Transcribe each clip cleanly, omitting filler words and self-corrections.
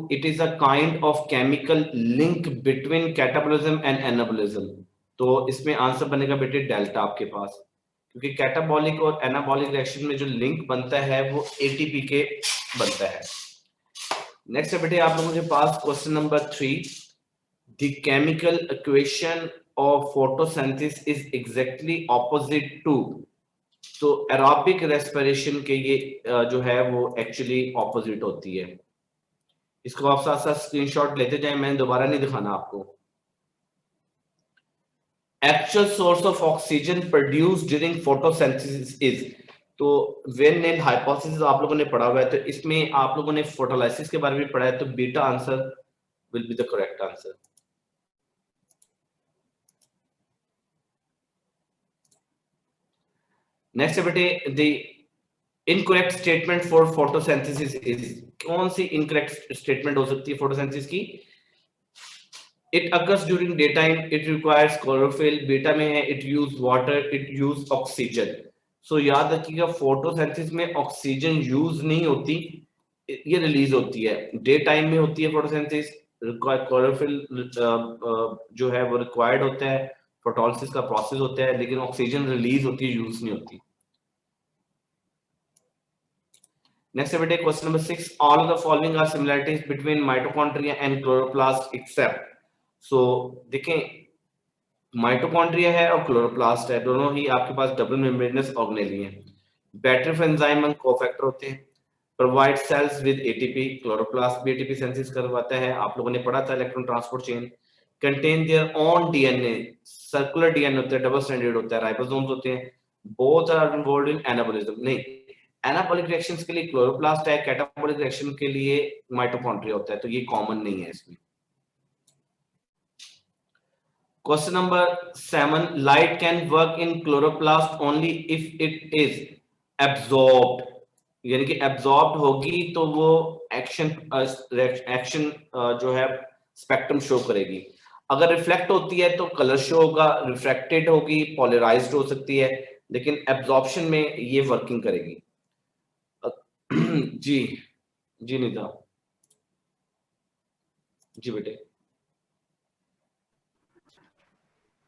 it is a kind of chemical link between catabolism and anabolism. तो इसमें answer बनेगा बेटे डेल्टा आपके पास, क्योंकि कैटाबॉलिक और एनाबॉलिक रिएक्शन में जो लिंक बनता है वो एटीपी के बनता है। नेक्स्ट है बेटे आप लोगों के पास question number 3, the chemical equation of photosynthesis is exactly opposite to. तो एरोबिक रेस्पिरेशन के ये जो है वो एक्चुअली ऑपोजिट होती है। इसको आप साथ साथ स्क्रीनशॉट लेते जाएं, मैंने दोबारा नहीं दिखाना आपको। Actual source of oxygen produce during photosynthesis is, तो वेन एंड हाइपोथेसिस आप लोगों ने पढ़ा हुआ है, तो इसमें आप लोगों ने फोटोलाइसिस के बारे में पढ़ा है, तो बीटा answer will be the correct answer. Next है बेटे the incorrect statement for photosynthesis is, कौन सी इनकरेक्ट स्टेटमेंट हो सकती है फोटोसिंथेसिस की? It occurs during day time, it requires chlorophyll, बीटा में है it use water, it use oxygen. So याद रखिएगा फोटोसिंथेसिस में ऑक्सीजन यूज नहीं होती, ये रिलीज होती है। डे टाइम में होती है फोटोसिंथेसिस, क्लोरोफिल जो है वो रिक्वायर्ड होता है, फोटोलिसिस का प्रोसेस होता है, लेकिन ऑक्सीजन रिलीज होती है, यूज नहीं होती। नेक्स्ट है बेटे question number 6, all of the following are similarities between mitochondria and chloroplast except. So देखें माइटोकॉन्ड्रिया है और क्लोरोप्लास्ट है, दोनों ही आपके पास डबल मेम्ब्रेनस ऑर्गेनेली हैं। Battery of enzyme and cofactor होते हैं। Provide cells with ATP, chloroplast भी एटीपी सिंथेसिस करवाता है, आप लोगों ने पढ़ा था electron transport chain. Contain their own DNA, circular DNA होता है, डबल स्ट्रैंडेड होता है, राइबोसोम्स होते हैं। Both are involved in anabolism, नहीं एनाबॉलिक रिएक्शंस के लिए क्लोरोप्लास्ट है, कैटाबॉलिक रिएक्शन के लिए माइटोकॉन्ड्रिया होता है, तो ये कॉमन नहीं है इसमें। Question number 7, light can work in chloroplast only if it is absorbed, यानी कि एब्जॉर्ब्ड होगी तो वो एक्शन जो है स्पेक्ट्रम शो करेगी। अगर रिफ्लेक्ट होती है तो कलर शो होगा, रिफ्रैक्टेड होगी, पोलराइज्ड हो सकती है, लेकिन एब्जॉर्प्शन में ये वर्किंग करेगी। जी जी निदा जी बेटे।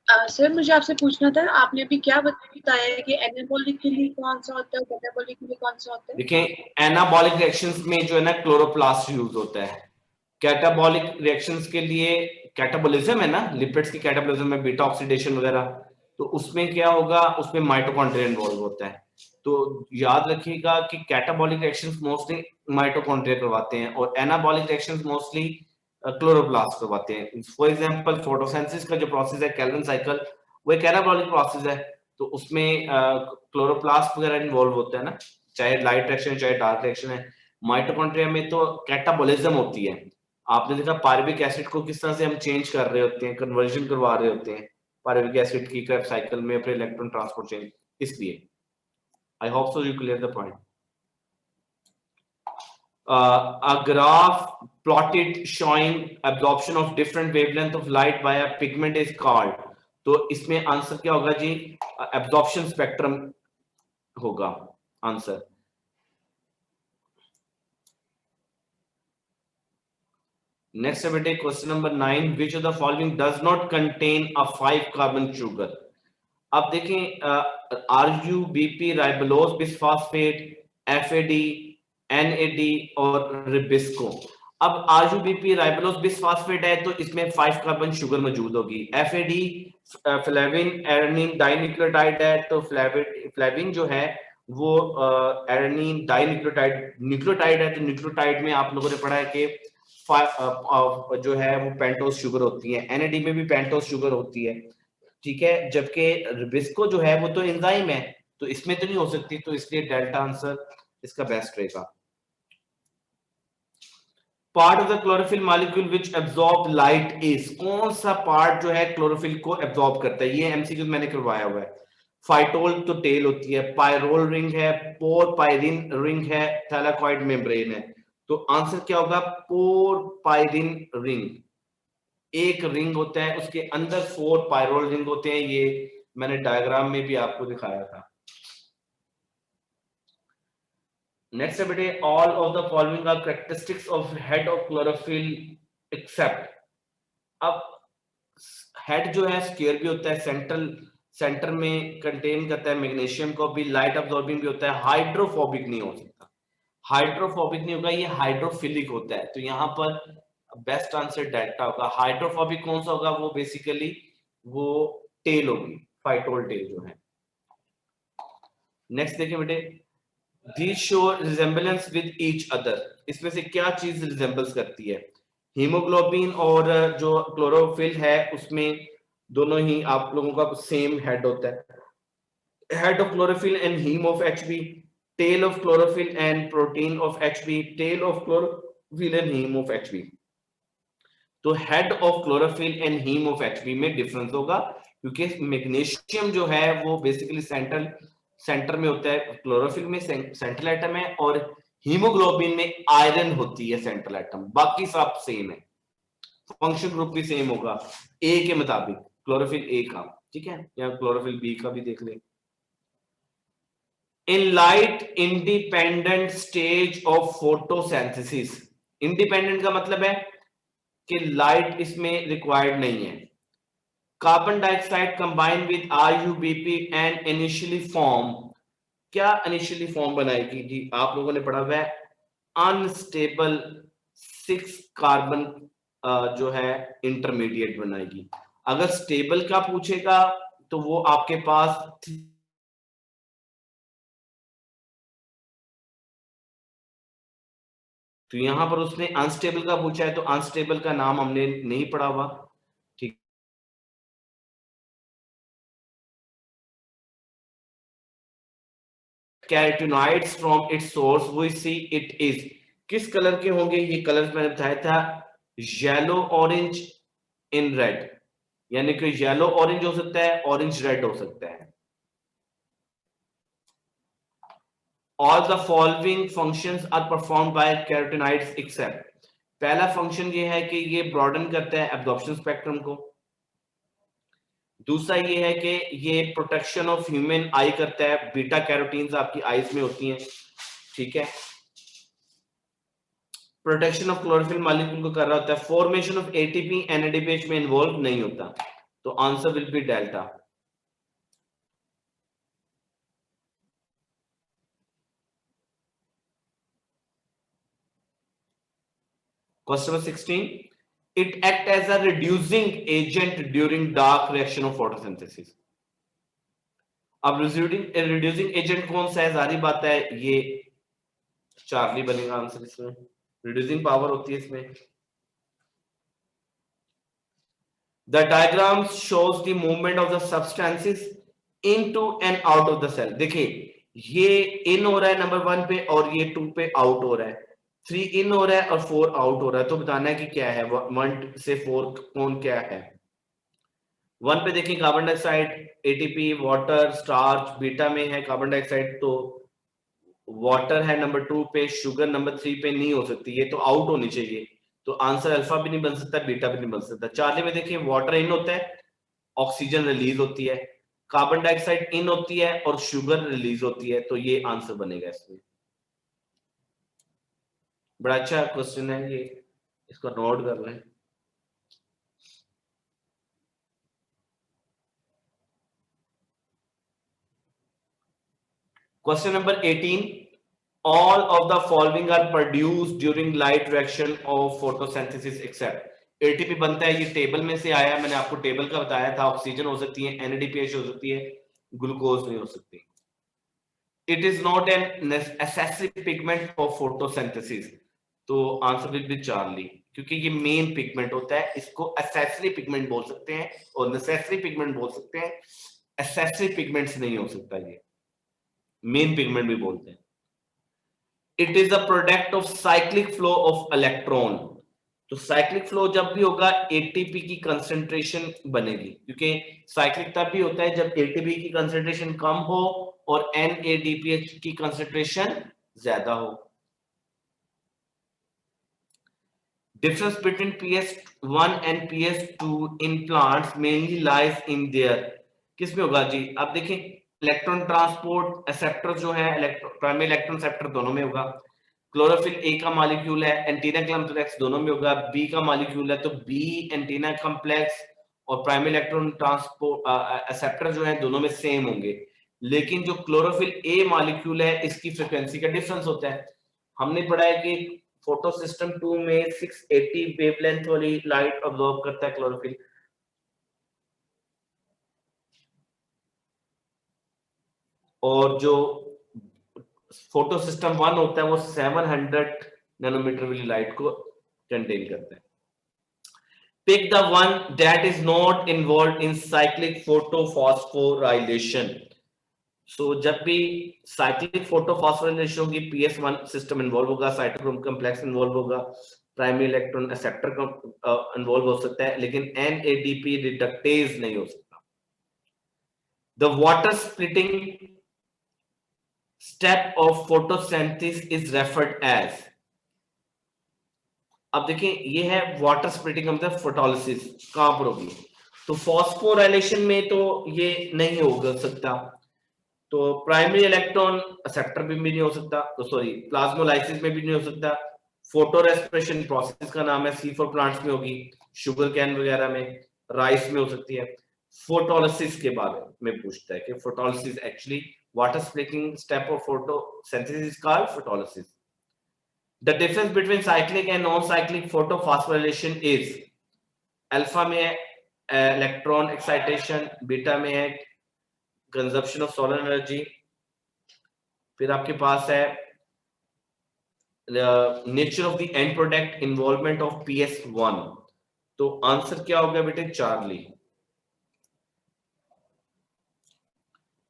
सर मुझे आपसे पूछना था, आपने अभी क्या बताया है कि एनाबॉलिक के लिए कौन सा होता है, कैटाबॉलिक के लिए कौन सा होता है? देखें एनाबॉलिक रिएक्शंस में जो है ना क्लोरोप्लास्ट यूज होता है, कैटाबॉलिक रिएक्शंस के लिए कैटाबॉलिज्म है ना, लिपिड्स की कैटाबॉलिज्म में बीटा ऑक्सीडेशन वगैरह, तो उसमें क्या होगा, उसमें माइटोकॉन्ड्रिया इन्वॉल्व होता है। तो याद रखिएगा कि कैटाबॉलिक रिएक्शंस मोस्टली माइटोकॉन्ड्रिया करवाते हैं और एनाबॉलिक रिएक्शंस मोस्टली क्लोरोप्लास्ट करवाते हैं। फॉर एग्जांपल फोटोसिंथेसिस का जो प्रोसेस है कैल्विन साइकिल, वो एक एनाबॉलिक प्रोसेस है, तो उसमें क्लोरोप्लास्ट वगैरह इन्वॉल्व होता है ना, चाहे लाइट रिएक्शन चाहे डार्क रिएक्शन है। माइटोकॉन्ड्रिया में तो कैटाबॉलिज्म होती है। आपने देखा पायरुविक एसिड को किस तरह से हम चेंज कर रहे होते हैं, कन्वर्जन करवा रहे होते हैं पायरुविक एसिड की क्रेब्स साइकिल में अपने इलेक्ट्रॉन ट्रांसपोर्ट चेन, इसलिए I hope so you clear the point. A graph plotted showing absorption of different wavelength of light by a pigment is called, तो इसमें आंसर क्या होगा जी, एब्जॉर्प्शन स्पेक्ट्रम होगा answer. Next है बेटे question number 9, which of the following does not contain a 5 carbon sugar. अब देखें RuBP, राइबोलोज bisphosphate, FAD, NAD और रिबिस्को। अब आरयूबीपी राइबोलोज बिसफॉस्फेट है तो इसमें 5 कार्बन शुगर मौजूद होगी। एफएडी फ्लेविन एडेनिन डाइन्यूक्लियोटाइड है, तो फ्लेविन जो है वो एडेनिन डाइन्यूक्लियोटाइड न्यूक्लियोटाइड है, तो न्यूक्लियोटाइड में आप लोगों ने पढ़ा है कि जो है वो पेंटोस शुगर होती है, एनएडी में भी पेंटोस शुगर होती है, ठीक है, जबकि रिबिस्को जो है वो तो एंजाइम है, तो इसमें तो नहीं हो सकती, तो इसलिए डेल्टा आंसर इसका बेस्ट रहेगा। Part of the chlorophyll molecule which absorb light is, कौन सा पार्ट जो है क्लोरोफिल को एब्जॉर्ब करता है, ये एमसीक्यू मैंने करवाया हुआ है। फाइटोल तो टेल होती है, पायरोल रिंग है, पोर पायरिन रिंग है, थैलाकॉइड मेम्ब्रेन है, तो आंसर क्या होगा, पोर पायरिन रिंग। एक रिंग होता है उसके अंदर 4 पायरोल रिंग होते हैं, ये मैंने डायग्राम में भी आपको दिखाया था। नेक्स्ट है बेटे, all of the following are characteristics of head of chlorophyll except. अब हेड जो है स्क्वायर भी होता है, सेंटर में कंटेन करता है मैग्नीशियम को, भी लाइट अब्सॉर्बिंग भी होता है, हाइड्रोफोबिक नहीं हो सकता, हाइड्रोफोबिक नहीं होगा, ये हाइड्रोफिलिक होता है। तो यहाँ पर बेस्ट आंसर डेल्टा होगा। हाइड्रोफोबिक कौन सा होगा? वो बेसिकली वो टेल होगी, फाइटोल टेल जो है। नेक्स्ट देखिए बेटे, these show resemblance with each other. इसमें से क्या चीज रिजेम्बल्स करती है? हीमोग्लोबिन और जो क्लोरोफिल है उसमें दोनों ही आप लोगों का सेम हेड होता है, head of chlorophyll and haem of HB, tail of chlorophyll and protein of HB, tail of chlorophyll and haem of HB. तो head of chlorophyll and haem of HB में डिफरेंस होगा, क्योंकि magnesium जो है वो basically centre में होता है, क्लोरोफिल में सेंट्रल एटम है, और हीमोग्लोबिन में आयरन होती है सेंट्रल एटम। बाकी सब सेम है, फंक्शन ग्रुप भी सेम होगा ए के मुताबिक, क्लोरोफिल ए का, ठीक है, या क्लोरोफिल बी का भी देख लें। In light independent stage of photosynthesis, independent का मतलब है कि लाइट इसमें रिक्वायर्ड नहीं है। Carbon dioxide combine with RuBP and initially form, क्या इनिशियली फॉर्म बनाएगी जी? आप लोगों ने पढ़ा हुआ है अनस्टेबल 6 कार्बन जो है इंटरमीडिएट बनाएगी। अगर स्टेबल का पूछेगा तो वो आपके पास तो यहां पर उसने अनस्टेबल का पूछा है, तो अनस्टेबल का नाम हमने नहीं पढ़ा हुआ, ठीक। Carotenoids from its source we see it is, किस कलर के होंगे ये कलर्स? मैंने बताया था येलो, ऑरेंज, इन रेड, यानी कि येलो ऑरेंज हो सकता है, ऑरेंज रेड हो सकता है। All the following functions are performed by carotenoids except. पहला फंक्शन ये है कि ये ब्रॉडन करता है एब्जॉर्प्शन स्पेक्ट्रम को। दूसरा ये है कि ये प्रोटेक्शन ऑफ ह्यूमन आई करता है, बीटा कैरोटीन्स आपकी आईज में होती हैं, ठीक है। प्रोटेक्शन ऑफ क्लोरोफिल मॉलिक्यूल को कर रहा होता है। फॉर्मेशन ऑफ एटीपी एनएडीपीएच में इन्वॉल्व नहीं होता, तो answer will B delta. Question number 16, it act as a reducing agent during dark reaction of photosynthesis। अब reducing agent कौन सा है? जारी बात है ये चार्ली बनेगा आंसर इसमें, reducing पावर होती है इसमें। The diagram shows the movement of the substances into and out of the cell। देखिए ये इन हो रहा है नंबर 1 पे, और ये 2 पे आउट हो रहा है, 3 इन हो रहा है और 4 आउट हो रहा है। तो बताना है कि क्या है 1 से 4 कौन क्या है। 1 पे देखिए carbon dioxide, ATP, water, starch, beta में है कार्बन डाइऑक्साइड, तो वाटर है नंबर 2 पे, शुगर नंबर 3 पे नहीं हो सकती, ये तो आउट होनी चाहिए। तो आंसर अल्फा भी नहीं बन सकता, बीटा भी नहीं बन सकता। चार्ली में देखिए वाटर इन होता है, ऑक्सीजन रिलीज होती है, कार्बन डाइऑक्साइड इन होती है और शुगर रिलीज होती है, तो ये आंसर बनेगा इसमें। बड़ा अच्छा क्वेश्चन है ये, इसको नोट कर लें। Question number 18, all of the following are produced during light reaction of photosynthesis except। ATP बनता है, ये टेबल में से आया, मैंने आपको टेबल का बताया था। ऑक्सीजन हो सकती है, एनएडीपीएच हो सकती है, ग्लूकोज नहीं हो सकती। It is not an necessary pigment of photosynthesis, तो आंसर विल बी चार्ली, क्योंकि ये मेन पिगमेंट होता है। इसको एसेसरी पिगमेंट बोल सकते हैं और नेसेसरी पिगमेंट बोल सकते हैं, एसेसरी पिगमेंट्स नहीं हो सकता, ये मेन पिगमेंट भी बोलते हैं। It is a product of cyclic flow of electron. तो साइक्लिक फ्लो जब भी होगा एटीपी की कंसंट्रेशन बनेगी, क्योंकि साइक्लिक तब भी होता है जब एटीपी की कंसंट्रेशन कम हो और एनएडीपीएच की कंसंट्रेशन ज्यादा हो। Difference between pH1 and pH2 in plants mainly lies in their, किसमें होगा जी? अब देखें इलेक्ट्रॉन ट्रांसपोर्ट एक्सेप्टर जो है प्राइमरी इलेक्ट्रॉन एक्सेप्टर दोनों में होगा। क्लोरोफिल ए का मॉलिक्यूल है, एंटीना कॉम्प्लेक्स दोनों में होगा। बी का मॉलिक्यूल है तो बी एंटीना कॉम्प्लेक्स और प्राइमरी इलेक्ट्रॉन ट्रांसपोर्ट एक्सेप्टर जो है दोनों में सेम होंगे। लेकिन जो क्लोरोफिल ए मॉलिक्यूल है इसकी फ्रीक्वेंसी का डिफरेंस होता है। हमने पढ़ा है कि फोटो सिस्टम 2 में 680 वेवलेंथ वाली लाइट ऑब्जॉर्ब करता है क्लोरोफिल, और जो फोटो सिस्टम 1 होता है वो 700 नैनोमीटर वाली लाइट को कंटेन करता है। Pick the one that is not involved in cyclic photophosphorylation. So जब भी cyclic photophosphorylation होगी PS1 सिस्टम इन्वॉल्व होगा, साइटोक्रोम कॉम्प्लेक्स इन्वॉल्व होगा, प्राइमरी इलेक्ट्रॉन एक्सेप्टर इन्वॉल्व हो सकता है, लेकिन NADP रिडक्टेज नहीं हो सकता। The water splitting step of photosynthesis is referred as। अब देखिए ये है वाटर स्प्लिटिंग मतलब फोटोलिसिस कहां पर होगी, तो फॉस्फोराइलेशन में तो ये नहीं हो सकता, तो प्राइमरी इलेक्ट्रॉन एक्सेप्टर भी नहीं हो सकता, तो सॉरी प्लाज्मोलाइसिस में भी नहीं हो सकता। फोटो रेस्पिरेशन प्रोसेस का नाम है, C4 प्लांट्स में होगी, शुगर कैन वगैरह में, राइस में हो सकती है। फोटोलिसिस के बारे में पूछता है कि photolysis actually water splitting step of photosynthesis is called photolysis. The difference between cyclic and non-cyclic photophosphorylation is alpha में है इलेक्ट्रॉन एक्साइटेशन, बीटा में है कंजप्शन ऑफ सोलर एनर्जी, फिर आपके पास है nature of the end product, involvement of PS1। तो answer क्या होगा बेटे, चार्ली।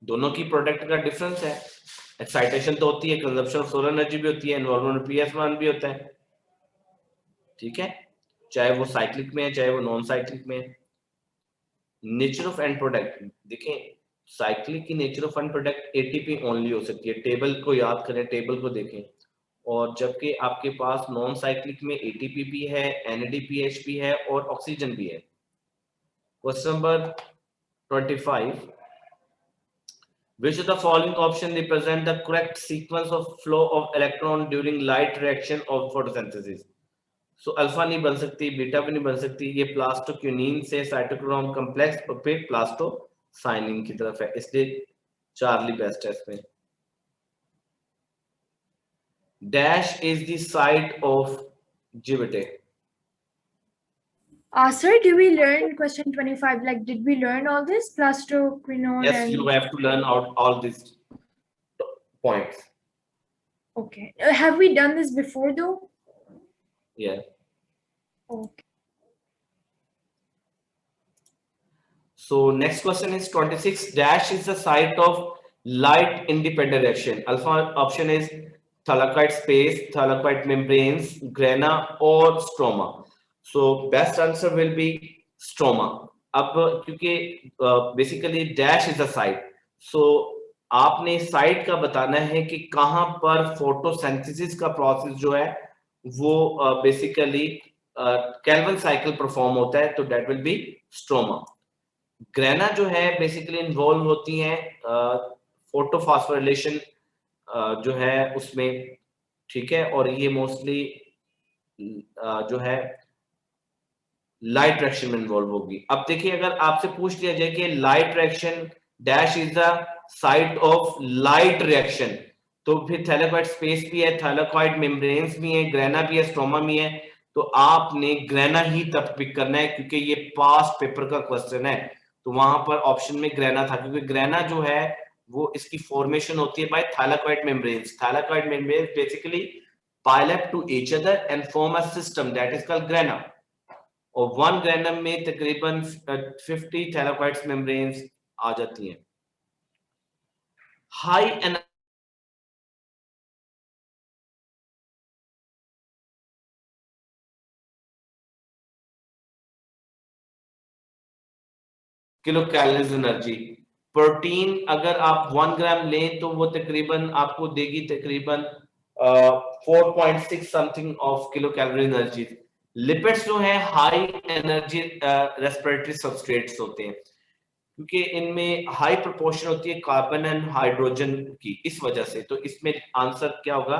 दोनों की प्रोडक्ट का डिफरेंस है, एक्साइटेशन तो होती है, कंजप्शन ऑफ सोलर एनर्जी भी होती है, इन्वॉल्वमेंट PS1 भी होता है, ठीक है, चाहे वो साइक्लिक में है चाहे वो नॉन साइक्लिक में है। नेचर ऑफ एंड प्रोडक्ट देखें, साइक्लिक की nature of and product ATP only हो सकती है, टेबल को याद करें, टेबल को देखें, और जबकि आपके पास नॉन साइक्लिक में एटीपी भी है, NADPH भी है और ऑक्सीजन भी है। Question number 25, which of the following option represent the correct sequence of flow of electron during light reaction of photosynthesis? So alpha नहीं बन सकती, बीटा भी नहीं बन सकती, ये प्लास्टोक्यूनिन से साइटोक्रोम कॉम्प्लेक्स और फिर प्लास्टोसाइनिन की तरफ है, इसलिए चार्ली बेस्ट है इसमें। Dash is the site of जिबेटे। Sir, did we learn question 25? Like, did we learn all this? Plastoquinone Yes, and... you have to learn out all these points. Okay. Have we done this before though? Yeah. Okay. So next question is 26. Dash is the site of light independent reaction. Alpha option is thylakoid space, thylakoid membranes, grana or stroma. So best answer will be stroma. अब क्योंकि basically dash is a site, so आपने site का बताना है कि कहां पर photosynthesis का प्रोसेस जो है वो बेसिकली केल्विन साइकिल परफॉर्म होता है, तो that will be stroma. Grana जो है बेसिकली इन्वॉल्व होती हैं फोटोफॉस्फोरिलेशन जो है उसमें, ठीक है, और ये मोस्टली जो है लाइट रिएक्शन में इन्वॉल्व होगी। अब देखिए अगर आपसे पूछ लिया जाए कि light reaction dash is the site of light reaction, तो फिर थैलेकॉइड स्पेस भी है, थैलेकॉइड मेम्ब्रेन्स भी है, ग्रेना भी है, स्ट्रोमा भी है, तो आपने ग्रेना ही तब पिक करना है क्योंकि ये पास्ट पेपर का क्वेश्चन है, तो वहां पर ऑप्शन में ग्रेना था, क्योंकि ग्रेना जो है वो इसकी फॉर्मेशन होती है by thylakoid membranes. Thylakoid membranes basically pile up to each other and form a system that is called grana, और वन ग्रेनम में तकरीबन 50 थैलेकॉइड मेम्ब्रेन्स आ जाती हैं। High in kilo calories energy, protein अगर आप 1 ग्राम लें तो वो तकरीबन आपको देगी तकरीबन 4.6 something of kilo calorie energy. Lipids जो है हाई एनर्जी रेस्पिरेटरी सबस्ट्रेट्स होते हैं, क्योंकि इनमें हाई प्रोपोर्शन होती है कार्बन एंड हाइड्रोजन की, इस वजह से। तो इसमें आंसर क्या होगा,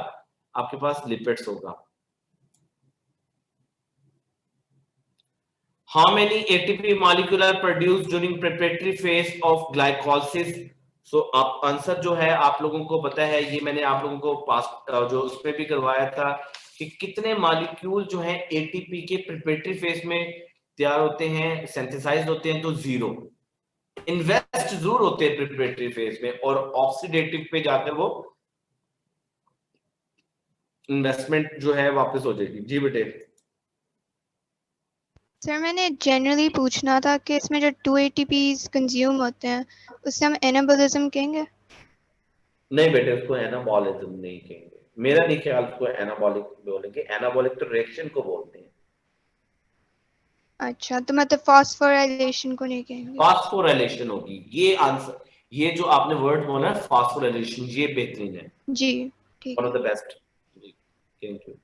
आपके पास लिपिड्स होगा। How many ATP molecule are produced during preparatory phase of glycolysis? So आप आंसर जो है आप लोगों को पता है, ये मैंने आप लोगों को पास जो उसमें भी करवाया था कि कितने मॉलिक्यूल जो है एटीपी के प्रिपरेटरी फेज में तैयार होते हैं, सिंथेसाइज होते हैं, तो 0। इन्वेस्ट जरूर होते हैं प्रिपरेटरी फेज में, और ऑक्सीडेटिव पे जाकर वो इन्वेस्टमेंट जो है वापस हो जाएगी। जी बेटे। सर मैंने जनरली पूछना था कि इसमें जो 2 ATPs कंज्यूम होते हैं उससे हम एनाबोलिज्म कहेंगे? नहीं बेटे, उसको एनाबॉलिज्म नहीं कहेंगे, मेरा नहीं ख्याल उसको एनाबॉलिक बोलेंगे। एनाबॉलिक तो रिएक्शन को बोलते हैं। अच्छा, तो मतलब फॉस्फोराइलेशन को नहीं कहेंगे? फास्फोराइलेशन होगी ये आंसर। ये जो आपने वर्ड बोला है फास्फोराइलेशन, ये बेहतरीन है, जी ठीक वन है। Of the best. Thank you.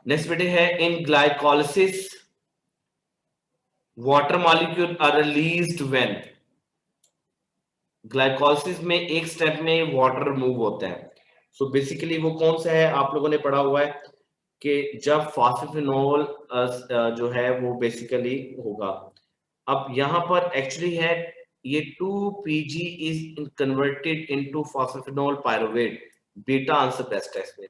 Next बेटे है, in glycolysis water molecule are released when. Glycolysis में एक स्टेप में वाटर रिमूव होता है। सो बेसिकली वो कौन सा है, आप लोगों ने पढ़ा हुआ है कि जब फॉस्फेनॉल जो है वो बेसिकली होगा। अब यहाँ पर एक्चुअली है ये 2PG is converted into phosphoenol pyruvate. बीटा आंसर बेस्ट है इसमें।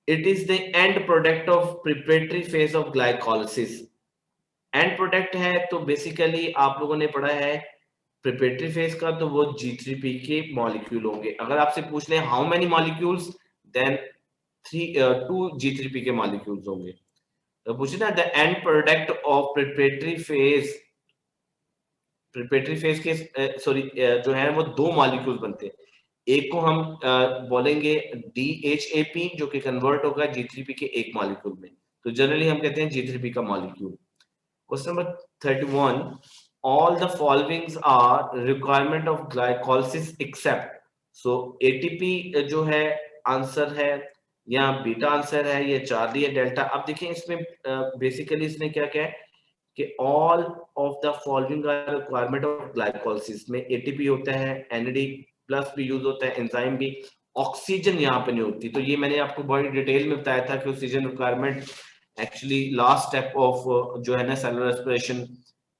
It is the end product of preparatory phase of glycolysis. End product है तो बेसिकली आप लोगों ने पढ़ा है प्रिपरेटरी फेज का, तो वो G3P के मॉलिक्यूल होंगे। अगर आपसे पूछ लें how many molecules, then 2 G3P के मॉलिक्यूल्स होंगे। तो पूछे ना the end product of preparatory phase के सॉरी जो है वो 2 मॉलिक्यूल बनते हैं। एक को हम बोलेंगे DHAP जो कि कन्वर्ट होगा G3P के एक मॉलिक्यूल में, तो जनरली हम कहते हैं G3P का molecule. Question number 31, all the followings are requirement of glycolysis except। so ATP जो है आंसर है, या बीटा आंसर है, ये चार्ली है, डेल्टा। अब देखिए इसमें बेसिकली इसने क्या क्या है कि all of the following are requirement of glycolysis में ATP होता है, NAD प्लस भी यूज होता है, एंजाइम भी, ऑक्सीजन यहाँ पे नहीं होती। तो ये मैंने आपको बड़ी डिटेल में बताया था कि oxygen requirement actually last step of जो है ना cellular respiration,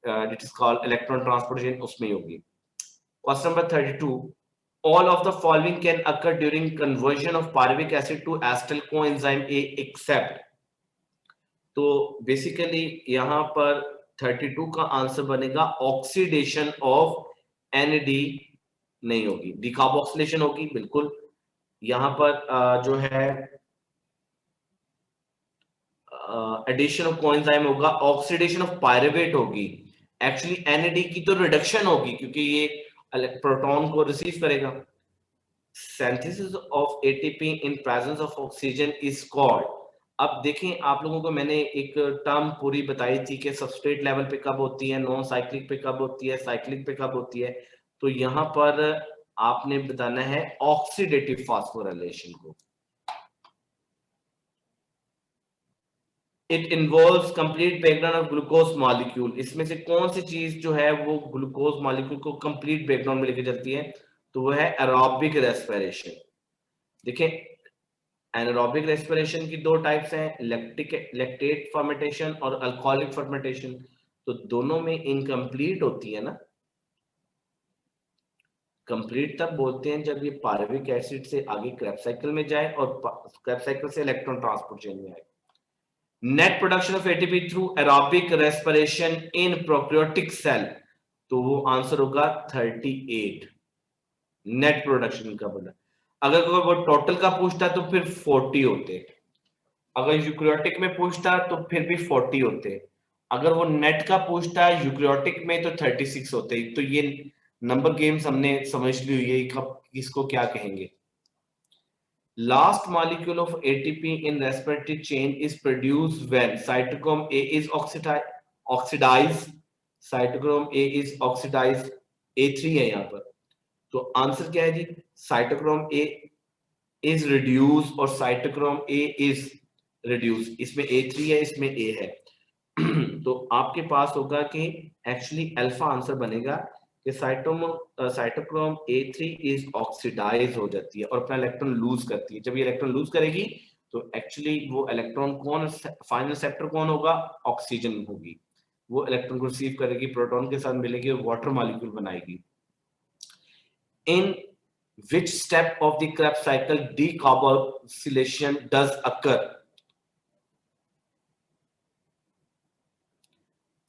it is called electron transportation, उसमें होगी। Question number 32, all of the following can occur during conversion of pyruvic acid to acetyl coenzyme A except। तो basically यहाँ पर 32 का answer बनेगा ऑक्सीडेशन ऑफ NAD नहीं होगी, डिकार्बोक्सिलेशन होगी बिल्कुल। यहाँ पर जो है एडिशन ऑफ कोएंजाइम होगा, ऑक्सीडेशन ऑफ पायरुवेट होगी। एक्चुअली NAD की तो रिडक्शन होगी क्योंकि ये प्रोटॉन को रिसीव करेगा। Synthesis of ATP in presence of oxygen is called. अब देखें आप लोगों को मैंने एक टर्म पूरी बताई थी कि सबस्ट्रेट लेवल पे कब होती है, नॉन साइक्लिक पे कब होती है, साइक्लिक पे कब होती है। तो यहाँ पर आपने बताना है ऑक्सीडेटिव फास्फोराइलेशन को। It involves complete breakdown of glucose molecule. इसमें से कौन सी चीज जो है वो ग्लूकोज मॉलिक्यूल को कंप्लीट ब्रेकडाउन में लेके चलती है, तो वो है एरोबिक रेस्पिरेशन। देखिए एनारोबिक रेस्पिरेशन की 2 टाइप्स हैं, लैक्टेट फर्मेंटेशन और अल्कोहलिक फर्मेंटेशन। तो दोनों में इनकम्प्लीट होती है ना। कंप्लीट तब बोलते हैं जब ये पायरुविक एसिड से आगे क्रेब्स साइकिल में जाए और क्रेब्स साइकिल से इलेक्ट्रॉन ट्रांसपोर्ट चेन में आए। Net production of ATP through aerobic respiration in prokaryotic cell, तो वो आंसर होगा 38। नेट प्रोडक्शन का बोला। अगर वो टोटल का पूछता तो फिर 40 होते, अगर यूकैरियोटिक में पूछता तो फिर भी 40 होते, अगर वो नेट का पूछता यूकैरियोटिक में तो 36 होते। तो ये नंबर गेम्स हमने समझ ली हुई है, कब किसको क्या कहेंगे। Last molecule of ATP in respiratory chain is produced when cytochrome A is oxidized, cytochrome A is oxidized, A3 है यहाँ पर। तो आंसर क्या है जी, cytochrome A is reduced और cytochrome A is reduced। इसमें A3 है, इसमें A है। तो आपके पास होगा कि एक्चुअली अल्फा आंसर बनेगा कि साइटोक्रोम A3 इज ऑक्सीडाइज हो जाती है और अपना इलेक्ट्रॉन लूज करती है। जब ये इलेक्ट्रॉन लूज करेगी तो एक्चुअली वो इलेक्ट्रॉन कौन, फाइनल सेप्टर कौन होगा, ऑक्सीजन होगी। वो इलेक्ट्रॉन को रिसीव करेगी, प्रोटॉन के साथ मिलेगी और वाटर मॉलिक्यूल बनाएगी। In which step of the Krebs cycle decarboxylation does occur?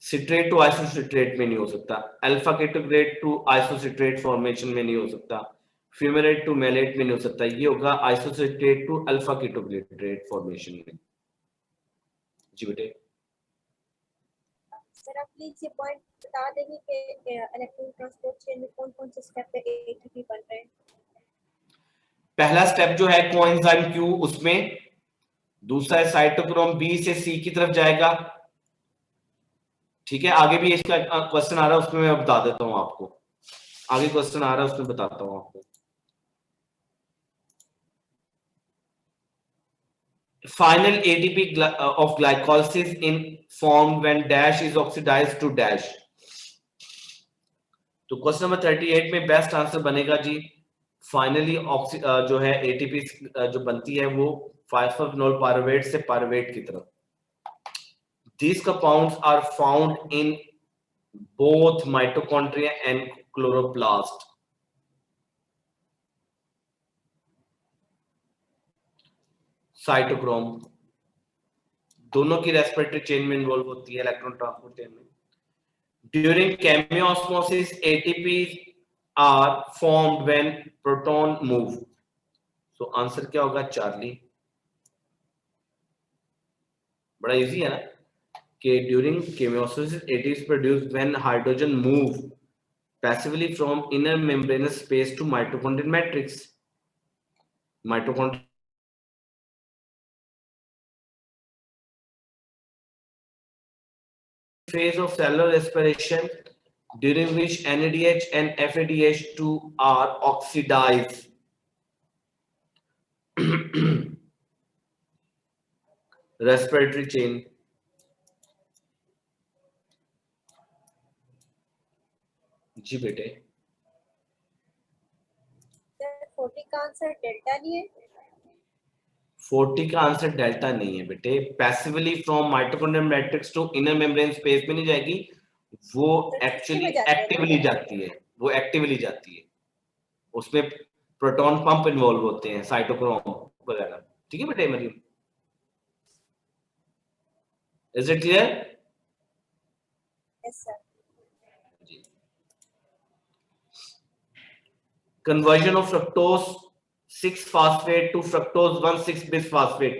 Citrate to isocitrate में नहीं हो सकता, alpha ketoglutarate to isocitrate formation में नहीं हो सकता, फ्यूमेरेट टू मेलेट में नहीं हो सकता, ये होगा आइसोसिट्रेट टू अल्फा केटोग्रेड फॉर्मेशन में। जी बेटे। सर आप प्लीज ये पॉइंट बता देंगे कि इलेक्ट्रॉन ट्रांसपोर्ट चेन में कौन-कौन से स्टेप पे एटीपी बन रहे हैं? पहला स्टेप जो है कोएंजाइम Q, उसमें दूसरा साइटोक्रोम B से C की तरफ जाएगा। ठीक है, आगे भी इसका क्वेश्चन आ रहा है, उसमें मैं बता देता हूं आपको। आगे क्वेश्चन आ रहा है उसमें बताता हूं आपको। Final ATP of glycolysis in formed when dash is oxidized to dash। तो क्वेश्चन नंबर 38 में बेस्ट आंसर बनेगा जी, फाइनली जो है एटीपी जो बनती है वो 5-फॉस्फेनॉल पायरुवेट से पायरुवेट की तरफ। These compounds are found in both mitochondria and chloroplast। Cytochrome दोनों की रेस्पिरेटरी चेन में इन्वॉल्व होती है, इलेक्ट्रॉन ट्रांसपोर्ट चेन में। During chemiosmosis ATP are formed when proton move. तो आंसर क्या होगा, चार्ली। बड़ा इजी है ना कि ड्यूरिंग केमियोसिस ATP produced when hydrogen move passively from inner membranes space to mitochondrial matrix. Mitochondria phase of cellular respiration during which NADH and FADH2 are oxidized। Respiratory chain। जी बेटे। Sir 40 का answer delta नहीं है? 40 का answer delta नहीं है बेटे, passively from mitochondrial matrix to inner membrane space में नहीं जाएगी, वो एक्चुअली एक्टिवली जाती है, वो एक्टिवली जाती है, उसमें प्रोटॉन पंप इन्वॉल्व होते हैं, साइटोक्रोम वगैरह। ठीक है बेटे Mariam, is it clear? Yes sir. Conversion of fructose 6-phosphate to fructose 1,6-bisphosphate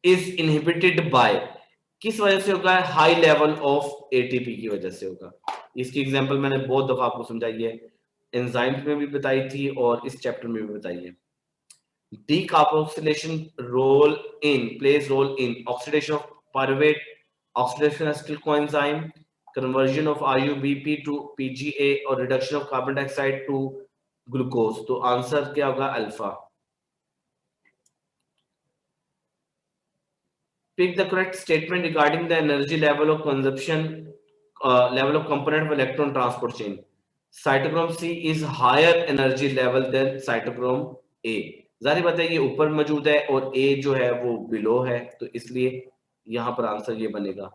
is inhibited by, किस वजह से होगा, हाई लेवल ऑफ एटीपी की वजह से होगा। इसकी एग्जांपल मैंने बहुत दफा आपको समझाई है, एंजाइम्स में भी बताई थी और इस चैप्टर में भी बताई है। Decarboxylation plays role in oxidation of pyruvate, oxidation acetyl coenzyme, conversion of IUBP to PGA और reduction of carbon dioxide to glucose. तो आंसर क्या होगा, alpha. Pick the correct statement regarding the energy level of consumption level of component of electron transport chain. Cytochrome c is higher energy level than cytochrome a. जाहिर बात है ये ऊपर मौजूद है और ए जो है वो बिलो है, तो इसलिए यहां पर आंसर ये बनेगा।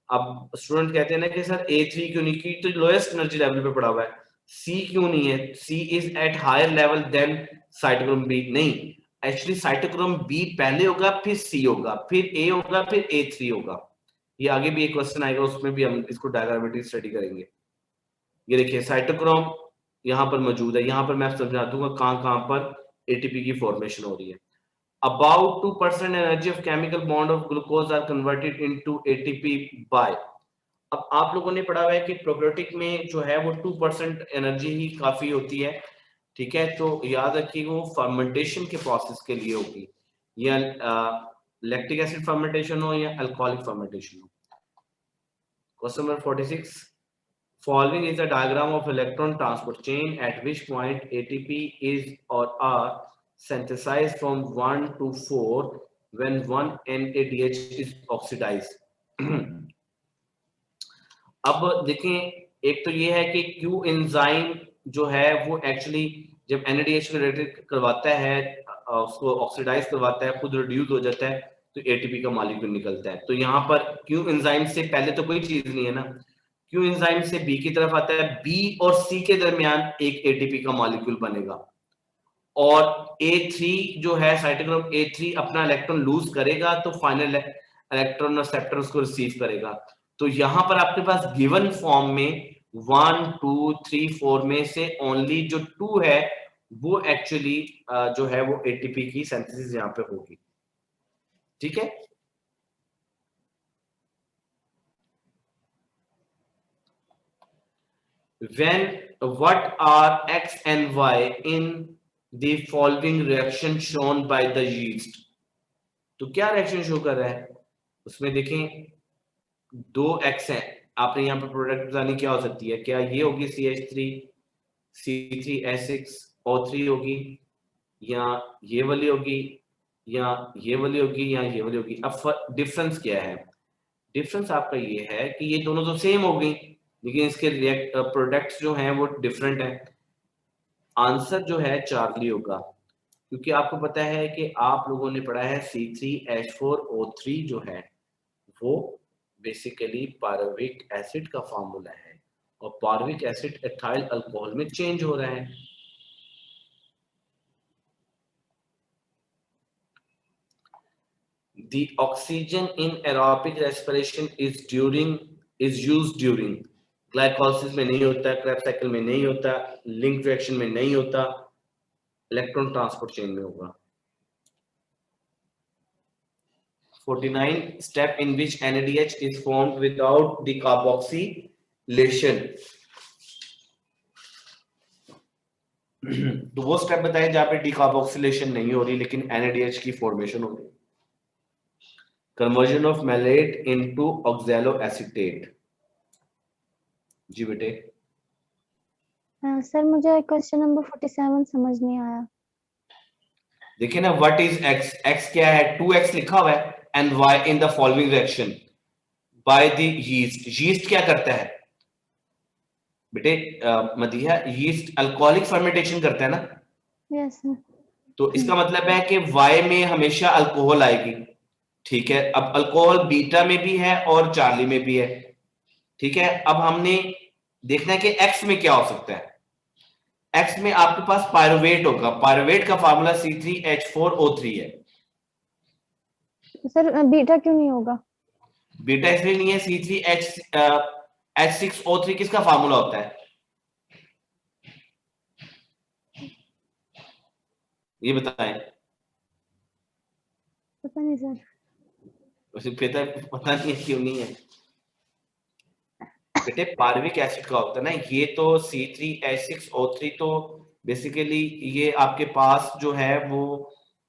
अब स्टूडेंट कहते हैं ना कि सर A3 क्यों नहीं, की तो लोएस्ट एनर्जी लेवल पे पड़ा हुआ है, C क्यों नहीं है, C is at higher level than cytochrome B। नहीं, एक्चुअली साइटोक्रोम B पहले होगा, फिर C होगा, फिर A होगा, फिर A3 होगा। ये आगे भी एक क्वेश्चन आएगा, उसमें भी हम इसको डायग्रामेटिक स्टडी करेंगे। ये देखिए साइटोक्रोम यहाँ पर मौजूद है, यहाँ पर मैं समझा दूंगा कहाँ पर ATP की फॉर्मेशन हो रही है। About 2% energy of chemical bond of glucose are converted into ATP by। अब आप लोगों ने पढ़ा हुआ है कि प्रोकैरियोटिक में जो है वो 2% एनर्जी ही काफी होती है। ठीक है, तो याद रखिए वो फर्मेंटेशन के प्रोसेस के लिए होगी, या लैक्टिक एसिड फर्मेंटेशन हो या अल्कोहलिक फर्मेंटेशन हो। Question number 46, following is a diagram of electron transport chain at which point ATP is or are synthesized from 1 to 4 when 1 NADH is oxidized। अब देखें, एक तो ये है कि क्यू एंजाइम जो है वो एक्चुअली जब NADH को रेडिएट करवाता है, उसको ऑक्सीडाइज करवाता है, खुद रिड्यूस हो जाता है, तो ATP का मॉलिक्यूल निकलता है। तो यहाँ पर क्यू एंजाइम से पहले तो कोई चीज नहीं है ना, क्यू एंजाइम से B की तरफ आता है, B और C के दरमियान एक ATP का मॉलिक्यूल बनेगा, और A3 जो है साइटोक्रोम A3 अपना इलेक्ट्रॉन लूज करेगा, तो फाइनल इलेक्ट्रॉन रिसेप्टर उसको रिसीव करेगा। तो यहां पर आपके पास गिवन फॉर्म में 1 2 3 4 में से ओनली जो 2 है वो एक्चुअली जो है वो ATP की सिंथेसिस यहां पे होगी। ठीक है, when what are X and Y in the following reaction shown by the yeast? तो क्या रिएक्शन शो कर रहा है उसमें? देखें, 2 X है, आपने यहाँ पर प्रोडक्ट बतानी क्या हो सकती है, क्या ये होगी CH3 C3H6O3 होगी, या ये वाली होगी, या ये वाली होगी, या ये वाली होगी। अब डिफरेंस क्या है? डिफरेंस आपका ये है कि ये दोनों तो सेम हो गई, लेकिन इसके प्रोडक्ट्स जो हैं वो डिफरेंट है। आंसर जो है चार्ली होगा, क्योंकि आपको पता है कि आप लोगों ने पढ़ा है C3H4O3 जो है वो बेसिकली पायरुविक एसिड का फार्मूला है, और पायरुविक एसिड एथाइल अल्कोहल में चेंज हो रहा है। The oxygen in aerobic respiration is used during glycolysis में नहीं होता, Krebs साइकिल में नहीं होता, लिंक रिएक्शन में नहीं होता, इलेक्ट्रॉन ट्रांसपोर्ट चेन में होगा। 49 step in which NADH is formed without decarboxylation। तो वो स्टेप बताए जहां पे डिकार्बोक्सिलेशन नहीं हो रही लेकिन NADH की फॉर्मेशन हो रही। Conversion of malate into oxaloacetate. जी बेटे। सर मुझे क्वेश्चन नंबर 47 समझ नहीं आया। देखिए ना, व्हाट इज एक्स, एक्स क्या है, 2x लिखा हुआ है, and y in the following reaction by the yeast. Yeast क्या करता है बेटे? मदीहा, यीस्ट अल्कोहलिक फर्मेंटेशन करता है ना। Yes sir. तो इसका मतलब है कि y में हमेशा अल्कोहल आएगी। ठीक है, अब अल्कोहल बीटा में भी है और चार्ली में भी है। ठीक है, अब हमने देखना है कि x में क्या हो सकता है। x में आपके पास पायरुवेट होगा, पायरुवेट का फार्मूला C3H4O3 है। सर बीटा क्यों नहीं होगा? बीटा इसलिए नहीं है, C3H6O3 किसका फार्मूला होता है ये बताएं। पता नहीं सर। उसे पता नहीं है, क्यों नहीं है बेटे? पार्विक एसिड का होता है ना ये, तो C3H6O3 तो बेसिकली ये आपके पास जो है वो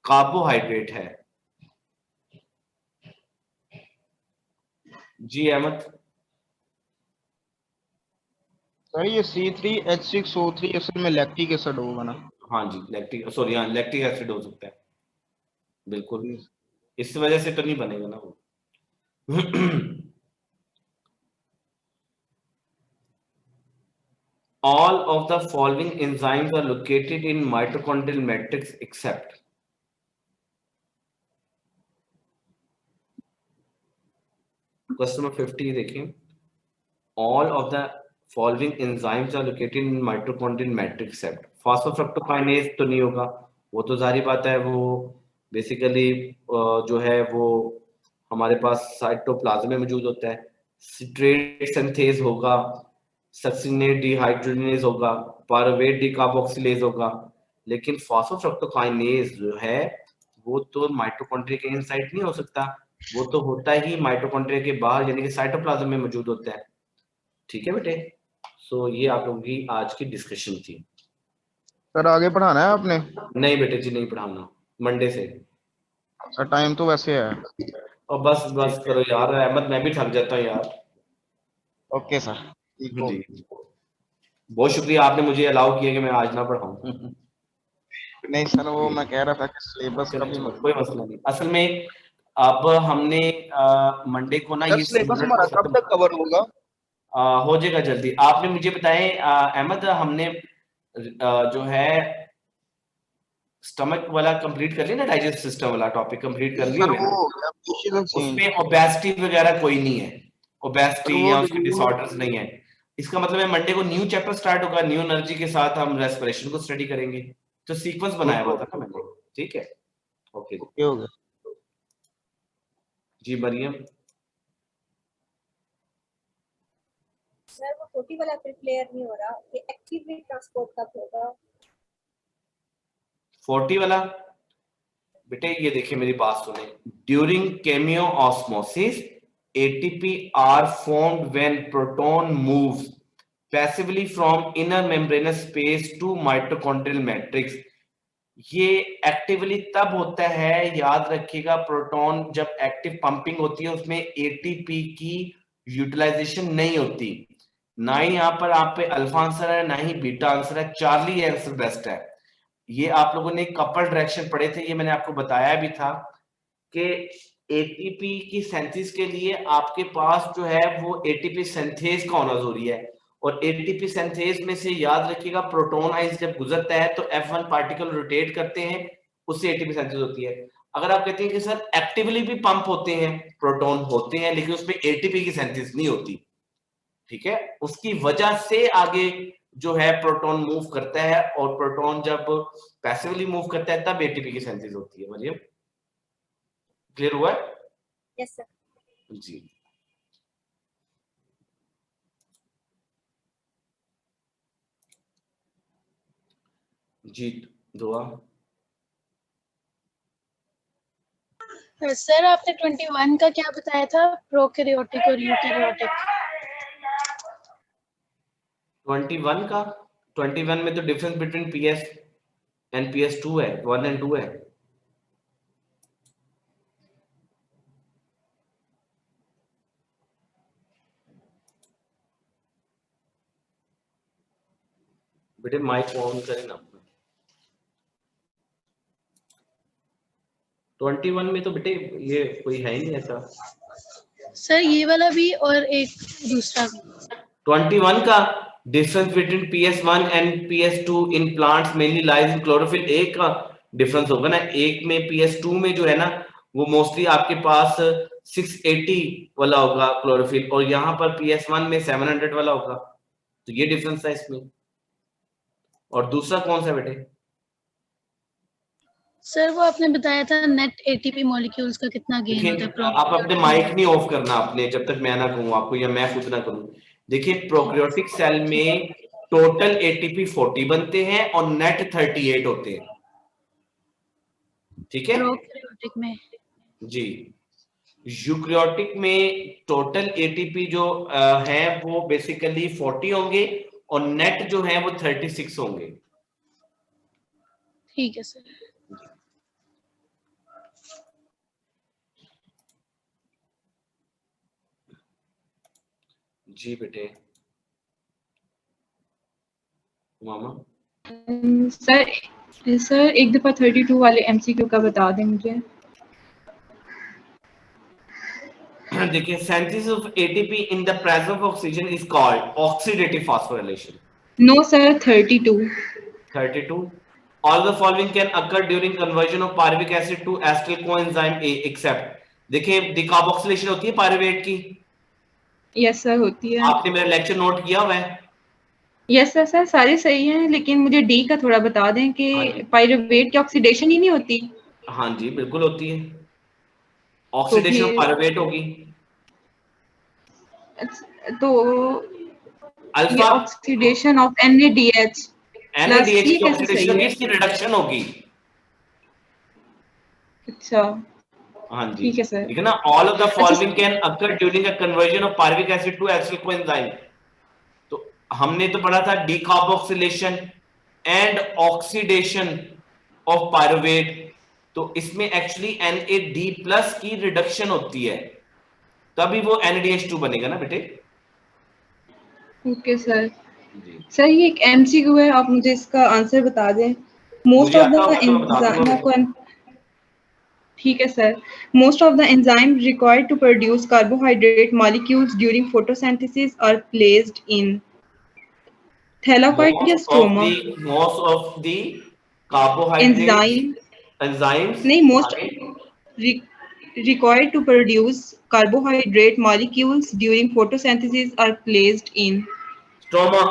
कार्बोहाइड्रेट है। जी अहमद। सर ये C3H6O3 असल में लैक्टिक एसिड होगा ना? हाँ जी, लैक्टिक, सॉरी हाँ, लैक्टिक एसिड हो सकता है, बिल्कुल। इस वजह से तो नहीं बनेगा ना वो। All of the following enzymes are located in mitochondrial matrix except। Question number 50 देखिए। All of the following enzymes are located in mitochondrial matrix except। फॉस्फोफ्रक्टोकाइनेज तो नहीं होगा, वो तो जारी बात है, वो बेसिकली जो है वो हमारे पास साइटोप्लाज्म में मौजूद होता है। सिट्रेट सिंथेज होगा, सक्सिनेट डिहाइड्रोजनेज होगा, पायरुवेट डिकार्बोक्सिलेज होगा, लेकिन फॉस्फोफ्रक्टोकाइनेज जो है वो तो माइटोकॉन्ड्रिया के इनसाइड नहीं हो सकता, वो तो होता ही माइटोकॉन्ड्रिया के बाहर यानी कि साइटोप्लाज्म में मौजूद होता है। ठीक है बेटे, सो ये आप लोगों की आज की डिस्कशन थी। सर आगे पढ़ाना है आपने? नहीं बेटे जी, नहीं पढ़ाना, मंडे से। सर टाइम तो वैसे है। और बस बस करो यार अहमद, मैं भी थक जाता हूँ यार। Okay sir. जी बहुत शुक्रिया, आपने मुझे अलाउ किया कि मैं आज ना पढ़ाऊं। नहीं सर, वो मैं कह रहा था कि सिलेबस का भी कोई मसला नहीं। असल में अब हमने मंडे को ना ये सिलेबस हमारा कब तक कवर होगा? हो जाएगा जल्दी। आपने मुझे बताएं अहमद, हमने जो है स्टमक वाला कंप्लीट कर लिया ना, डाइजेस्ट सिस्टम वाला टॉपिक कंप्लीट कर लिया सर हुआ वो ना? पोजीशन चेंज उसमें ओबेसिटी वगैरह कोई नहीं है, ओबेसिटी वो या उसके डिसऑर्डर्स नहीं है। इसका मतलब है मंडे को न्यू चैप्टर स्टार्ट होगा, न्यू एनर्जी के साथ हम रेस्पिरेशन को स्टडी करेंगे। तो सीक्वेंस बनाया हुआ था ना मैंने, ठीक है। ओके ओके हो गया। जी मरियम। सर वो 40 वाला फिर क्लियर नहीं हो रहा कि एक्टिवली ट्रांसपोर्ट कब होगा। 40 वाला बेटे ये देखिए मेरी बात सुने, during chemiosmosis ATP are formed when proton moves passively from inner membranes space to mitochondrial matrix. ये एक्टिवली तब होता है, याद रखिएगा, प्रोटॉन जब एक्टिव पंपिंग होती है उसमें एटीपी की यूटिलाइजेशन नहीं होती। ना ही यहाँ पर आप पे अल्फा आंसर है ना ही बीटा आंसर है, चार्ली आंसर बेस्ट है। ये आप लोगों ने कपल डायरेक्शन पढ़े थे, ये मैंने आपको बताया भी था कि एटीपी की सिंथेसिस के लिए आपके पास जो है वो एटीपी सिंथेज का होना जरूरी है। और एटीपी सिंथेज में से याद रखिएगा प्रोटॉन आइंस जब गुजरता है तो F1 पार्टिकल रोटेट करते हैं, उससे एटीपी सिंथेज होती है। अगर आप कहते हैं कि सर एक्टिवली भी पंप होते हैं, प्रोटॉन होते हैं लेकिन उसमें एटीपी की सिंथेसिस नहीं होती, ठीक है, उसकी वजह से आगे जो है प्रोटॉन मूव करता है, और प्रोटॉन जब पैसिवली मूव करता है तब एटीपी की सिंथेसिस होती है। मरियम क्लियर हुआ है? Yes sir. जी जी दुआ। सर आपने 21 का क्या बताया था, प्रोकैरियोटिक और यूकैरियोटिक? 21 का, 21 में तो difference between PS and PS2 है, 1 एंड 2 है। बेटे माइक ऑन करें ना। 21 में तो बेटे ये कोई है ही नहीं ऐसा। सर ये वाला भी और एक दूसरा भी। 21 का difference between PS1 and PS2 in plants mainly lies in chlorophyll. एक का डिफरेंस होगा ना, एक में PS2 में जो है ना वो मोस्टली आपके पास 680 वाला होगा क्लोरोफिल, और यहाँ पर PS1 में 700 वाला होगा। तो ये डिफरेंस है इसमें। और दूसरा कौन सा बेटे? सर वो आपने बताया था नेट एटीपी मॉलिक्यूल्स का कितना गेन होता देखिए है। आप अपने माइक नहीं ऑफ करना अपने, जब तक मैं ना कहूँ आपको या मैं खुद ना करूँ। देखिए प्रोकैरियोटिक सेल में टोटल एटीपी 40 बनते हैं और नेट 38 होते हैं, ठीक है प्रोकैरियोटिक में जी। यूकैरियोटिक में टोटल एटीपी जो है वो बेसिकली 40 होंगे और नेट जो है वो 36 होंगे। ठीक है सर। जी बेटे मामा। सर एक दफा 32 वाले एमसीक्यू का बता दें मुझे। देखिए synthesis of ATP in the presence of oxygen is called oxidative phosphorylation. No sir 32। 32 all the following can occur during conversion of pyruvic acid to acetyl coenzyme A except, देखिए decarboxylation होती है pyruvate की। Yes sir होती है। आपने मेरा lecture note किया हुआ है? यस सर सर सारे सही हैं, लेकिन मुझे डी का थोड़ा बता दें कि पायरुवेट की ऑक्सीडेशन ही नहीं होती। हाँ जी बिल्कुल होती है, तो ऑक्सीडेशन ऑफ फिर पायरुवेट होगी। तो alpha oxidation of NADH NADH की कैसे ऑक्सीडेशन सही होगी, है? इसकी रिडक्शन होगी। अच्छा हाँ जी ठीक है सर। ठीक है ना। ऑल ऑफ द अच्छा following can occur during a conversion of pyruvic acid to acetyl coenzyme. तो हमने तो पढ़ा था decarboxylation and oxidation of pyruvate, तो इसमें एक्चुअली NAD+ की रिडक्शन होती है, तभी वो NADH2 बनेगा ना बेटे। Okay sir. सर ये एक एमसीक्यू है, आप मुझे इसका आंसर बता दें। मोस्ट मुझे ऑफ आता द होगा तो मैं बता दूंगा। एंजाइमों को ठीक है sir. Most of the enzyme required to produce carbohydrate molecules during photosynthesis are placed in thylakoid या stroma. most of the carbohydrates enzyme enzymes नहीं, मोस्ट आगे required to produce carbohydrate molecules during photosynthesis are placed in। Stroma.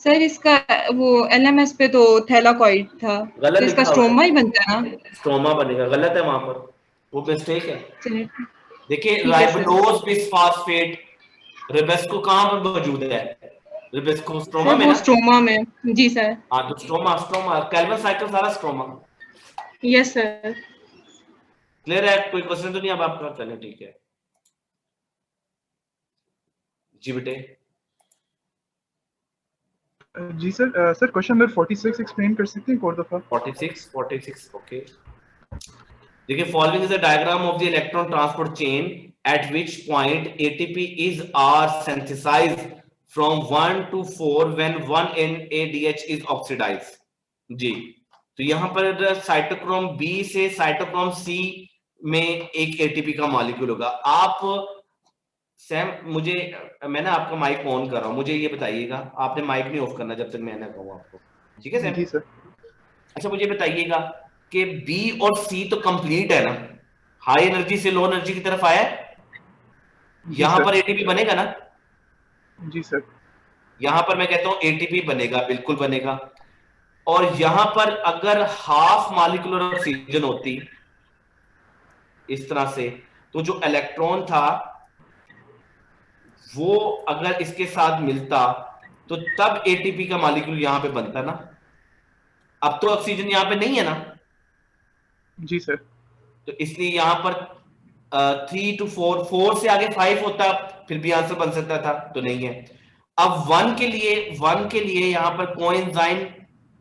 Sir इसका वो LMS पे तो थैलाकोइड था, गलत तो इसका लिखा हुआ स्ट्रोमा है। ही बनता है ना। स्ट्रोमा बनेगा, गलत है वहां पर, वो मिस्टेक है। चलिए देखिए ठीक है सर। राइबोलोज बिसफॉस्फेट रिबेस्को कहां पर मौजूद है? रिबेस्को स्ट्रोमा सर में वो ना। स्ट्रोमा में, जी सर। हाँ तो स्ट्रोमा कैल्विन साइकिल सारा स्ट्रोमा। Yes sir. क्लियर है? कोई क्वेश्चन तो नहीं अब आपका? चले ठीक है जी बेटे। जी sir. Sir question number 46 explain कर सकते हैं एक और दफा? 46 ओके। देखिए following is a diagram of the electron transport chain at which point ATP is are synthesised from 1 to 4 when 1 NADH is oxidised. जी तो यहां पर साइटोक्रोम बी से साइटोक्रोम सी में एक एटीपी का मॉलिक्यूल होगा। आप सैम मुझे, मैं ना आपका माइक ऑन कर रहा हूं, मुझे ये बताइएगा, आपने माइक नहीं ऑफ करना जब तक मैं ना कहूं आपको, ठीक है सैम? जी सर। अच्छा मुझे बताइएगा कि बी और सी तो कंप्लीट है ना, हाई एनर्जी से लो एनर्जी की तरफ आया है, जी यहां सर। पर एटीपी बनेगा ना? जी सर। यहां पर मैं कहता हूं एटीपी बनेगा, बिल्कुल बनेगा। और यहां पर अगर हाफ मॉलिक्यूलर ऑक्सीजन होती इस तरह से, तो जो इलेक्ट्रॉन था वो अगर इसके साथ मिलता तो तब एटीपी का मॉलिक्यूल यहां पे बनता ना। अब तो ऑक्सीजन यहां पे नहीं है ना, जी सर। तो इसलिए यहां पर 3 to 4, 4 से आगे 5 होता फिर भी आंसर बन सकता था, तो नहीं है। अब 1 के लिए यहां पर कोएंजाइम,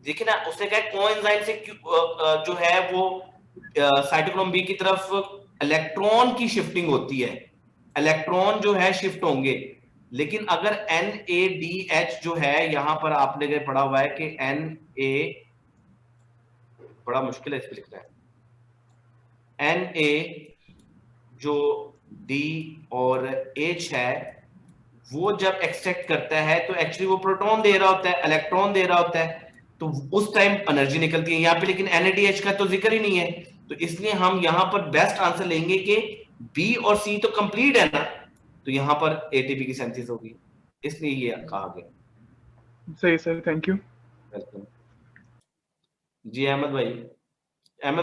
देखिए ना उसने कहा कोएंजाइम से जो है वो साइटोक्रोम बी की तरफ इलेक्ट्रॉन की शिफ्टिंग होती है, इलेक्ट्रॉन जो है शिफ्ट होंगे। लेकिन अगर NADH जो है यहां पर आपने पढ़ा हुआ है कि Na, बड़ा मुश्किल है इसको लिखना है, Na जो D और H है वो जब एक्सट्रैक्ट करता है तो एक्चुअली वो प्रोटॉन दे रहा होता है, इलेक्ट्रॉन दे रहा होता है, तो उस टाइम एनर्जी निकलती है यहाँ पे। लेकिन NADH का तो जिक्र ही नहीं है, तो इसलिए हम यहाँ पर बेस्ट आंसर लेंगे कि B और C तो कंप्लीट है ना, तो यहाँ पर ATP की सिंथेसिस होगी, इसलिए ये कहा गया। सही सर, थैंक यू। वेलकम जी। अहमद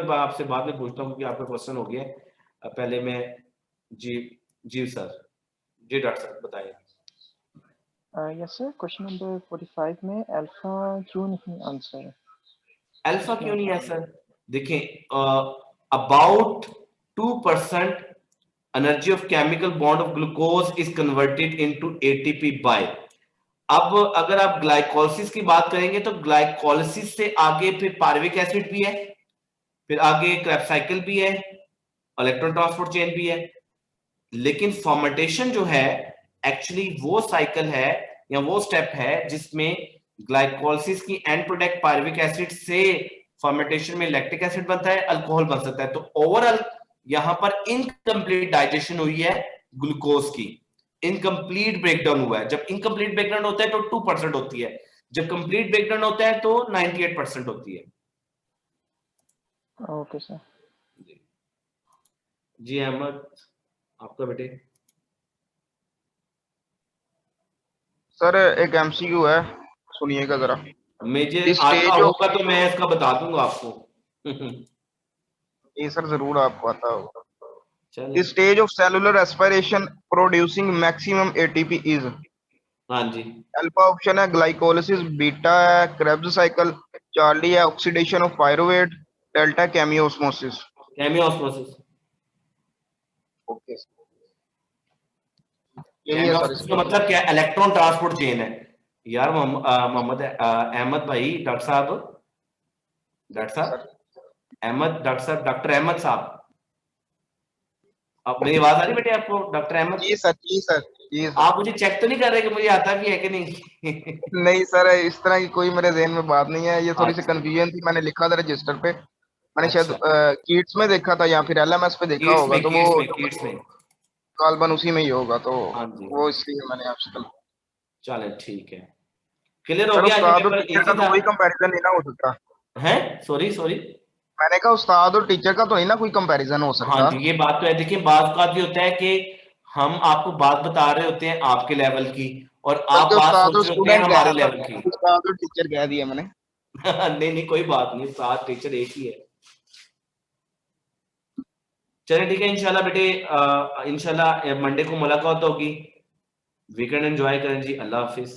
भाई आपसे बाद में पूछता हूँ क्योंकि आपका क्वेश्चन हो गया। पहले मैं जी सर, जी डॉक्टर साहब बताइए। यस सर, क्वेश्चन नंबर 45 में अल्फा क्यों नहीं आंसर है? अल्फा क्यों नहीं है सर? देखें about 2% energy of chemical bond of glucose is converted into ATP by. अब अगर आप ग्लाइकोलिसिस की बात करेंगे तो ग्लाइकोलिसिस से आगे फिर पार्विक एसिड भी है, फिर आगे क्रेब्स साइकिल भी है, इलेक्ट्रॉन ट्रांसपोर्ट चेन भी है। लेकिन फर्मेंटेशन जो है एक्चुअली वो साइकिल है या वो स्टेप है जिसमें ग्लाइकोलिसिस की एंड प्रोडक्ट पार्विक एसिड से फर्मेंटेशन में लैक्टिक एसिड बनता है, अल्कोहल बन सकता है। तो ओवरऑल यहां पर इनकम्प्लीट डाइजेशन हुई है ग्लूकोज की, इनकम्प्लीट ब्रेकडाउन हुआ है। जब इनकम्प्लीट ब्रेकडाउन होता है तो 2% होती है, जब कंप्लीट ब्रेकडाउन होता है तो 98% होती है। Okay sir. जी अहमद आपका बेटे। सर एक एमसीक्यू है, सुनिएगा जरा। मुझे आता होगा तो मैं इसका बता दूंगा आपको। ये सर जरूर आपको आता होगा। चलिए। Stage of cellular aspiration producing maximum ATP is. हाँ जी। अल्फा ऑप्शन है ग्लाइकोलिसिस, बीटा है क्रेब्स साइकिल, चार्ली है oxidation of pyruvate, delta chemiosmosis. Chemiosmosis. Okay इसका मतलब क्या? इलेक्ट्रॉन ट्रांसपोर्ट चेन है यार। मोहम्मद अहमद भाई, डॉक्टर साहब अहमद, डॉक्टर अहमद साहब, अब मेरी आवाज आ रही बेटे आपको? डॉक्टर अहमद जी सर, जी सर, जी सर। आप मुझे चेक तो नहीं कर रहे कि मुझे आता भी है कि नहीं? नहीं सर, इस तरह की कोई मेरे ज़हन में बात नहीं है, ये थोड़ी सी कंफ्यूजन थी, मैंने लिखा था रजिस्टर पे, मैंने शायद कीट्स में देखा था या फिर एलएमएस पे देखा होगा, तो वो किड्स में काल्बन उसी में ही होगा, तो हाँ जी वो इसलिए मैंने आपसे कल चले ठीक है क्लियर हो सर गया उस्ताद और पेपर टीचर इजी का तो था कोई कंपैरिजन नहीं ना हो सकता। है सॉरी मैंने कहा उस्ताद और टीचर का तो नहीं ना कोई कंपैरिजन हो हाँ सकता। जी ये बात तो है देखिए बात का भी होता है कि हम आपको बात बता रहे होते हैं आपके लेवल की और आप बल्कि बात उस्ताद सोच और रहे होते हैं स्टूडेंट कह हमारे रहा लेवल था, की उस्ताद और टीचर कह दिया मैंने। नहीं कोई बात नहीं साथ टीचर एक ही है चलिए ठीक है इंशाल्लाह बेटे इंशाल्लाह मंडे को मुलाकात होगी वीकेंड एंजॉय करें जी अल्लाह हाफिज।